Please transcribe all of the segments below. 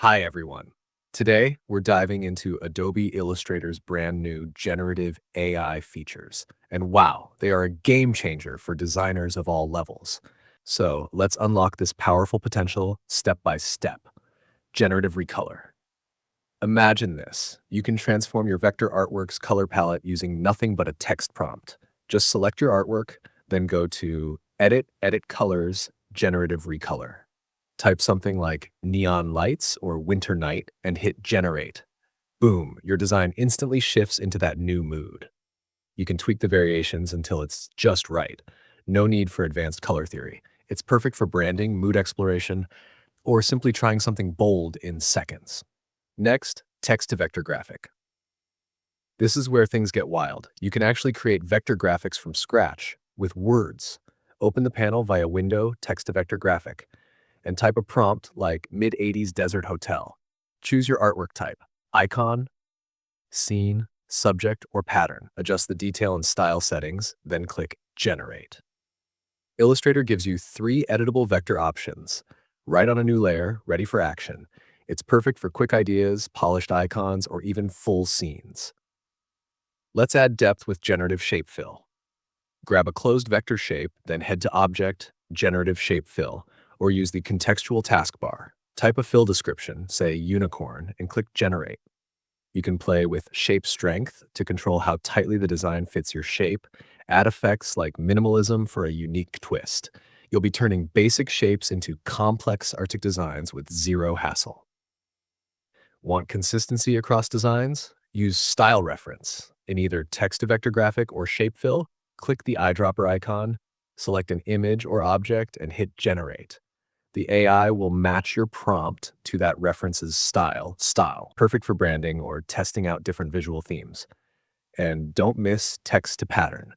Hi, everyone. Today, we're diving into Adobe Illustrator's brand new generative AI features. And wow, they are a game changer for designers of all levels. So let's unlock this powerful potential step by step. Generative Recolor. Imagine this. You can transform your vector artwork's color palette using nothing but a text prompt. Just select your artwork, then go to Edit Colors, Generative Recolor. Type something like neon lights or winter night and hit generate. Boom, your design instantly shifts into that new mood. You can tweak the variations until it's just right. No need for advanced color theory. It's perfect for branding, mood exploration, or simply trying something bold in seconds. Next, text to vector graphic. This is where things get wild. You can actually create vector graphics from scratch with words. Open the panel via Window, text to vector graphic, and type a prompt like mid-80s desert hotel. Choose your artwork type, icon, scene, subject, or pattern. Adjust the detail and style settings, then click Generate. Illustrator gives you 3 editable vector options. Right on a new layer, ready for action. It's perfect for quick ideas, polished icons, or even full scenes. Let's add depth with Generative Shape Fill. Grab a closed vector shape, then head to Object, Generative Shape Fill, or use the contextual taskbar. Type a fill description, say unicorn, and click Generate. You can play with shape strength to control how tightly the design fits your shape, add effects like minimalism for a unique twist. You'll be turning basic shapes into complex Arctic designs with zero hassle. Want consistency across designs? Use style reference. In either text to vector graphic or shape fill, click the eyedropper icon, select an image or object, and hit generate. The AI will match your prompt to that reference's style, perfect for branding or testing out different visual themes. And don't miss text to pattern.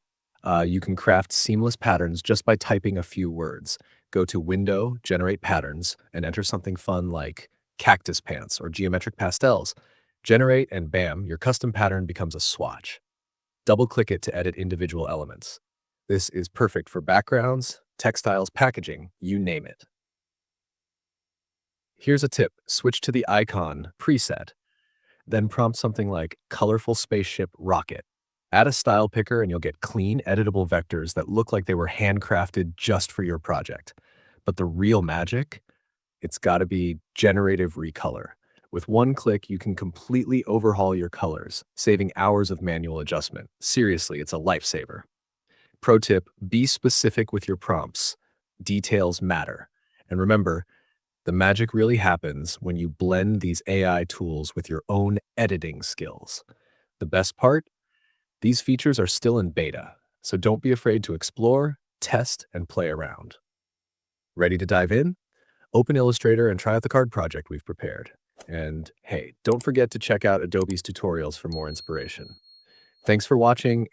You can craft seamless patterns just by typing a few words. Go to Window, Generate Patterns, and enter something fun like cactus pants or geometric pastels. Generate, and bam, your custom pattern becomes a swatch. Double-click it to edit individual elements. This is perfect for backgrounds, textiles, packaging, you name it. Here's a tip. Switch to the icon preset, then prompt something like colorful spaceship rocket. Add a style picker and you'll get clean, editable vectors that look like they were handcrafted just for your project. But the real magic? It's gotta be Generative Recolor. With one click, you can completely overhaul your colors, saving hours of manual adjustment. Seriously, it's a lifesaver. Pro tip, be specific with your prompts. Details matter. And remember, the magic really happens when you blend these AI tools with your own editing skills. The best part? These features are still in beta, so don't be afraid to explore, test, and play around. Ready to dive in? Open Illustrator and try out the card project we've prepared. And hey, don't forget to check out Adobe's tutorials for more inspiration. Thanks for watching.